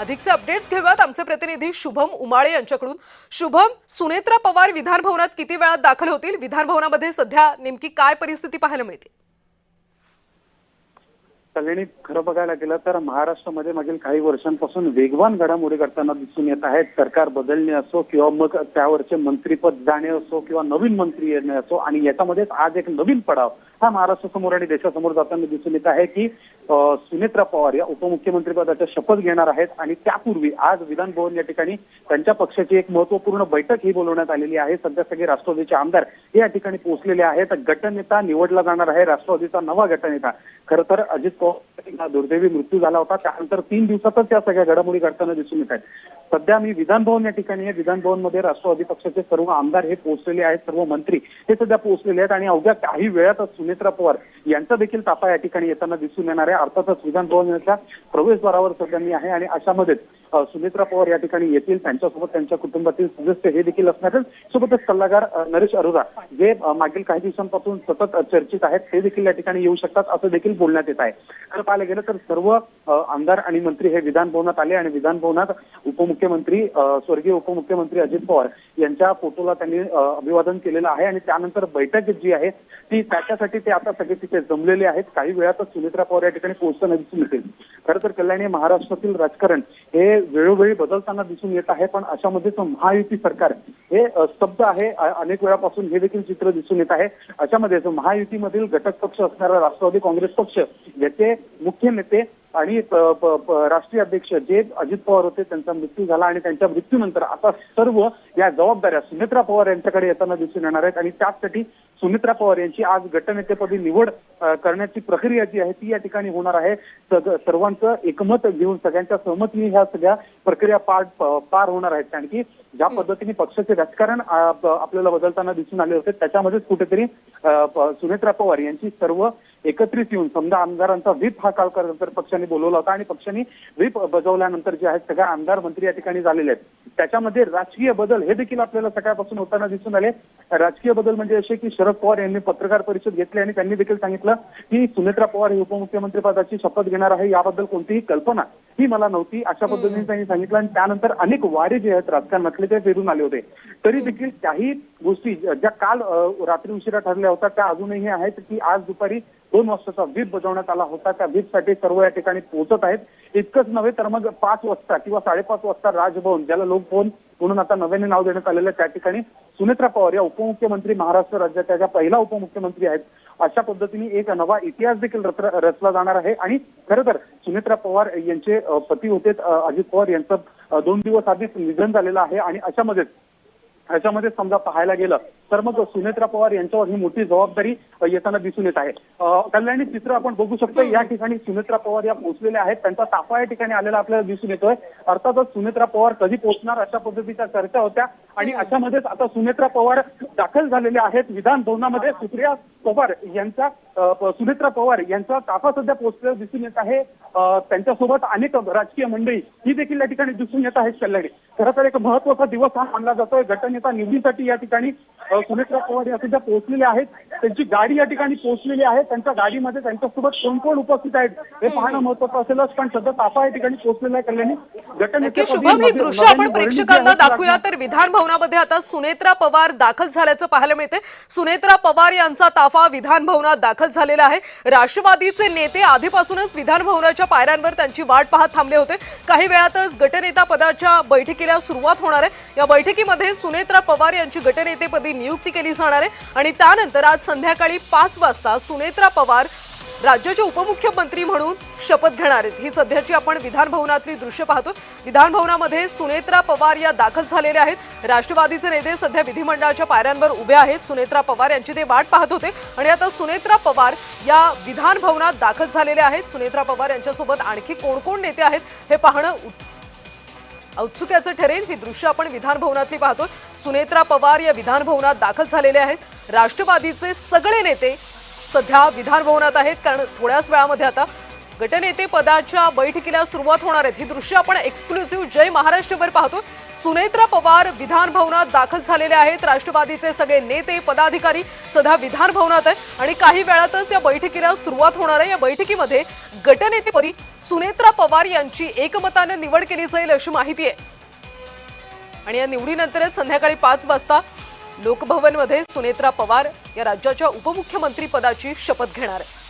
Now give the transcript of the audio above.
अधिकचे अपडेट्स घेऊयात आमचे प्रतिनिधी शुभम उमाळे यांच्याकडून। शुभम, सुनेत्रा पवार विधान भवनात किती वेळात दाखल होतील? विधान भवनामध्ये सध्या नेमकी काय परिस्थिती पाहायला मिळते? कल्याणी, खरं बघायला गेलं तर महाराष्ट्रामध्ये मागील काही वर्षांपासून वेगवान घडामोडी करताना दिसून येत आहेत। सरकार बदलणे असो किंवा मग त्यावरचे मंत्रीपद जाणे असो किंवा नवीन मंत्री येणे असो, आणि याच्यामध्येच आज एक नवीन पडाव हा महाराष्ट्रासमोर आणि देशासमोर जाताना दिसून येत आहे की सुनेत्रा पवार या उपमुख्यमंत्री पदाच्या शपथ घेणार आहेत। आणि त्यापूर्वी आज विधान भवन या ठिकाणी त्यांच्या पक्षाची एक महत्वपूर्ण बैठक ही बोलवण्यात आलेली आहे। सध्या सगळे राष्ट्रवादीचे आमदार हे या ठिकाणी पोहोचलेले आहेत। गटनेता निवडला जाणार आहे, राष्ट्रवादीचा नवा गटनेता। खरं तर अजित पवार दुर्दैवी मृत्यू झाला होता, त्यानंतर 3 दिवसातच या सगळ्या घडामोडी घडताना दिसून येत आहेत। सध्या मी विधान भवन या ठिकाणी आहे। विधान भवन मध्ये राष्ट्रवादी पक्षाचे सर्व आमदार हे पोहोचलेले आहेत, सर्व मंत्री हे सध्या पोहोचलेले आहेत आणि अवघ्या काही वेळातच सुनेत्रा पवार यांचा देखील ताफा या ठिकाणी येताना दिसून येणार आहे। अर्थातच विधान भवनाच्या प्रवेशद्वारावर सध्या मी आहे आणि अशामध्येच सुनेत्रा पवार या ठिकाणी येतील। त्यांच्यासोबत त्यांच्या कुटुंबातील सदस्य हे देखील असणार आहेत। सोबतच सल्लागार नरेश अरोरा जे मागील काही दिवसांपासून सतत चर्चेत आहेत ते देखील या ठिकाणी येऊ शकतात असं देखील बोलण्यात येत आहे। खरं पाहायला गेलं तर सर्व आमदार आणि मंत्री हे विधान भवनात आले आणि विधान भवनात उपमुख्यमंत्री स्वर्गीय उपमुख्यमंत्री अजित पवार यांच्या फोटोला त्यांनी अभिवादन केलेलं आहे आणि त्यानंतर बैठक जी आहे ती त्याच्यासाठी ते आता सगळे तिथे जमलेले आहेत। काही वेळातच सुनेत्रा पवार या ठिकाणी पोहोचताना दिसून येतील। खरं तर कल्याणी, महाराष्ट्रातील राजकारण हे वेळोवेळी बदलताना दिसून येत आहे, पण अशामध्येच महायुती सरकार हे स्तब्ध आहे। अनेक वेळापासून हे देखील चित्र दिसून येत आहे। अशामध्येच महायुतीमधील घटक पक्ष असणारा राष्ट्रवादी काँग्रेस पक्ष याचे मुख्य नेते आणि राष्ट्रीय अध्यक्ष जे अजित पवार होते त्यांचा मृत्यू झाला आणि त्यांच्या मृत्यूनंतर आता सर्व या जबाबदाऱ्या सुनेत्रा पवार यांच्याकडे येताना दिसून येणार आहेत आणि त्यासाठी सुनेत्रा पवार यांची आज गटनेतेपदी निवड करण्याची प्रक्रिया जी आहे ती या ठिकाणी होणार आहे। सर्वांचं एकमत घेऊन सगळ्यांच्या सहमतीने ह्या सगळ्या प्रक्रिया पार होणार आहेत। कारण की ज्या पद्धतीने पक्षाचे राजकारण आपल्याला बदलताना दिसून आले होते त्याच्यामध्येच कुठेतरी सुनेत्रा पवार यांची सर्व एकत्रित येऊन समजा आमदारांचा व्हीप हा काल पक्षाने बोलवला होता आणि पक्षाने व्हीप बजावल्यानंतर जे आहेत सगळे आमदार मंत्री या ठिकाणी झालेले आहेत। त्याच्यामध्ये राजकीय बदल हे देखील आपल्याला सकाळपासून होताना दिसून आले। राजकीय बदल म्हणजे असे की शरद पवार यांनी पत्रकार परिषद घेतली आणि त्यांनी देखील सांगितलं की सुनेत्रा पवार ही उपमुख्यमंत्री पदाची शपथ घेणार आहे, याबद्दल कोणतीही कल्पना ही मला नव्हती अशा पद्धतीने त्यांनी सांगितलं। आणि त्यानंतर अनेक वारे जे आहेत राजकारणातले ते फिरून आले होते, तरी देखील काही गोष्टी ज्या काल रात्री उशिरा ठरल्या होत्या त्या अजूनही आहेत की आज दुपारी 2 वाजताचा व्हीप बजावण्यात आला होता। त्या व्हीपसाठी सर्व या ठिकाणी पोहोचत आहेत। इतकंच नव्हे तर मग 5 वाजता किंवा 5:30 वाजता राजभवन, ज्याला लोकभवन म्हणून आता नव्याने नाव देण्यात आलेलं आहे, त्या ठिकाणी सुनेत्रा पवार या उपमुख्यमंत्री, महाराष्ट्र राज्याच्या ज्या पहिला उपमुख्यमंत्री आहेत अशा पद्धतीने एक नवा इतिहास देखील रचला जाणार आहे। आणि खरं तर सुनेत्रा पवार यांचे पती होते अजित पवार यांचं 2 दिवस आधीच निधन झालेलं आहे आणि याच्यामध्ये समजा पाहायला गेलं तर मग सुनेत्रा पवार यांच्यावर ही मोठी जबाबदारी येताना दिसून येत आहे। कल्याणी, चित्र आपण बघू शकतो या ठिकाणी सुनेत्रा पवार या पोहोचलेल्या आहेत, त्यांचा ताफा या ठिकाणी आलेला आपल्याला दिसून येतोय। अर्थातच सुनेत्रा पवार कधी पोहोचणार अशा पद्धतीच्या चर्चा होत्या आणि अशामध्येच आता सुनेत्रा पवार दाखल झालेले आहेत विधान भवनामध्ये। सुप्रिया पवार यांचा सुनेत्रा पवार यांचा ताफा सध्या पोहोचलेला दिसून येत आहे। त्यांच्यासोबत अनेक राजकीय मंडळी ही देखील या ठिकाणी दिसून येत आहेत। कल्याणी, खरं तर एक महत्वाचा दिवस हा मानला जातोय। गटनेता निवडीसाठी या ठिकाणी सुनेत्रा पवार या सुद्धा पोहोचलेले आहेत, त्यांची गाडी या ठिकाणी पोहोचलेली आहे। त्यांच्या गाडीमध्ये त्यांच्यासोबत कोण कोण उपस्थित आहेत हे पाहणं महत्वाचं असेलच, पण सध्या ताफा या ठिकाणी पोहोचलेला आहे। कल्याणी, शुभम, ही दृश्य आपण प्रेक्षकांना दाखवूया तर विधान भवनामध्ये आता सुनेत्रा पवार दाखल झाल्याचं पाहायला मिळते। सुनेत्रा पवार यांचा ताफा विधान भवनात दाखल झालेला आहे। राष्ट्रवादीचे नेते आधीपासूनच विधान भवनाच्या पायऱ्यांवर त्यांची वाट पाहत थांबले होते। काही वेळातच गटनेता पदाच्या बैठकीला सुरुवात होणार आहे। या बैठकीमध्ये सुनेत्रा पवार यांची गटनेतेपदी नियुक्ती केली जाणार आहे आणि त्यानंतर आज संध्याकाळी 5 वाजता सुनेत्रा पवार राज्याचे उपमुख्यमंत्री म्हणून शपथ घेणार आहेत। ही सध्याची आपण विधान भवनातली दृश्य पाहतो। विधान भवनामध्ये सुनेत्रा पवार या दाखल झालेल्या आहेत। राष्ट्रवादीचे नेते सध्या विधिमंडळाच्या पायऱ्यांवर उभे आहेत। सुनेत्रा पवार यांची ते वाट पाहत होते आणि आता सुनेत्रा पवार या विधान भवनात दाखल झालेले आहेत। सुनेत्रा पवार यांच्यासोबत आणखी कोण कोण नेते आहेत हे पाहणं औत्सुक्याचं ठरेल। ही दृश्य आपण विधान भवनातली पाहतो। सुनेत्रा पवार या विधान भवनात दाखल झालेले आहेत। राष्ट्रवादीचे सगळे नेते सध्या विधान भवनात आहेत, कारण थोड्याच वेळामध्ये आता गटनेते पदाच्या बैठकीला सुरुवात होणार आहे। ही दृश्य आपण एक्सक्लुझिव्ह जय महाराष्ट्रवर पाहतो। सुनेत्रा पवार विधान भवनात दाखल झालेले आहेत। राष्ट्रवादीचे सगळे नेते पदाधिकारी सध्या विधान भवनात आहे आणि काही वेळातच या बैठकीला सुरुवात होणार आहे। या बैठकीमध्ये गटनेतेपदी सुनेत्रा पवार यांची एकमताने निवड केली जाईल अशी माहिती आहे आणि या निवडीनंतरच संध्याकाळी 5 वाजता लोकभवनमध्ये सुनेत्रा पवार या राज्याच्या उपमुख्यमंत्री पदाची शपथ घेणार आहेत।